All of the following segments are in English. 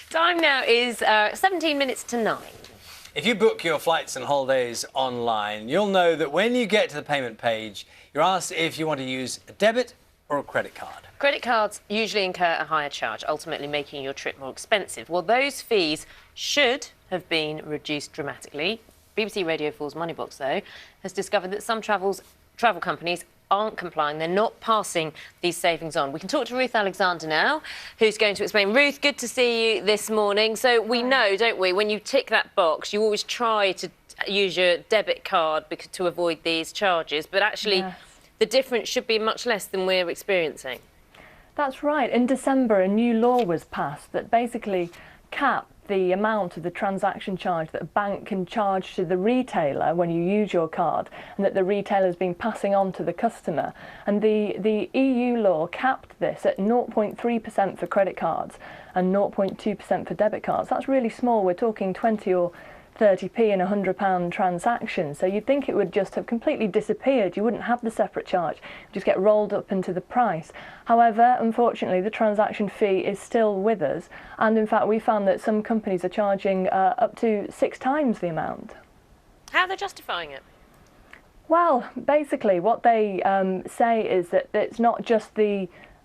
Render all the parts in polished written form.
Time now is 17 minutes to 9. If you book your flights and holidays online, you'll know that when you get to the payment page, you're asked if you want to use a debit or a credit card. Credit cards usually incur a higher charge, ultimately making your trip more expensive. Well, those fees should have been reduced dramatically. BBC Radio 4's Moneybox, though, has discovered that some travel companies aren't complying. They're not passing these savings on. We can talk to Ruth Alexander now, who's going to explain. Ruth, good to see you this morning. So we know, don't we, when you tick that box, you always try to use your debit card to avoid these charges, but actually the difference should be much less than we're experiencing. That's right. In December, a new law was passed that basically capped the amount of the transaction charge that a bank can charge to the retailer when you use your card, and that the retailer's been passing on to the customer. And the EU law capped this at 0.3% for credit cards and 0.2% for debit cards. That's really small. We're talking 20 or 30p in a £100 transaction. So you'd think it would just have completely disappeared. You wouldn't have the separate charge. It would just get rolled up into the price. However, unfortunately, the transaction fee is still with us. And in fact, we found that some companies are charging up to 6 times the amount. How are they justifying it? Well, basically, what they say is that it's not just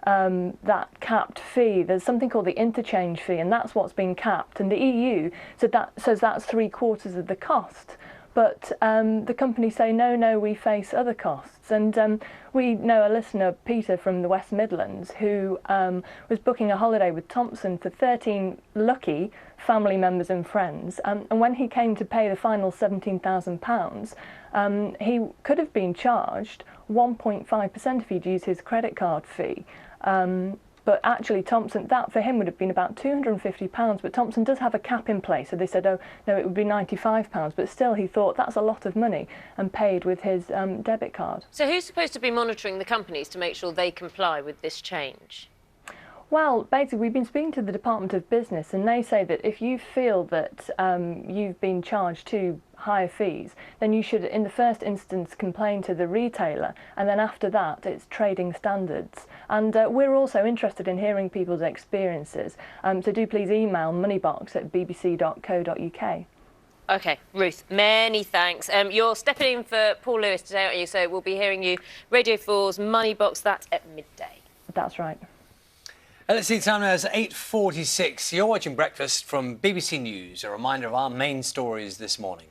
that capped fee. There's something called the interchange fee, and that's what's been capped. And the EU says that's 3/4 of the cost. But the companies say, no, we face other costs. And we know a listener, Peter from the West Midlands, who was booking a holiday with Thompson for 13 lucky family members and friends. And when he came to pay the final £17,000, he could have been charged 1.5% if he'd used his credit card fee. But actually, Thompson, that for him would have been about £250, but Thompson does have a cap in place. So they said, oh, no, it would be £95, but still he thought that's a lot of money and paid with his debit card. So who's supposed to be monitoring the companies to make sure they comply with this change? Well, basically, we've been speaking to the Department of Business, and they say that if you feel that you've been charged too higher fees, then you should, in the first instance, complain to the retailer, and then after that, it's trading standards. And we're also interested in hearing people's experiences, so do please email moneybox@bbc.co.uk. OK, Ruth, many thanks. You're stepping in for Paul Lewis today, aren't you? So we'll be hearing you Radio 4's Moneybox, that's at midday. That's right. Let's see, time now is 8:46. You're watching Breakfast from BBC News. A reminder of our main stories this morning.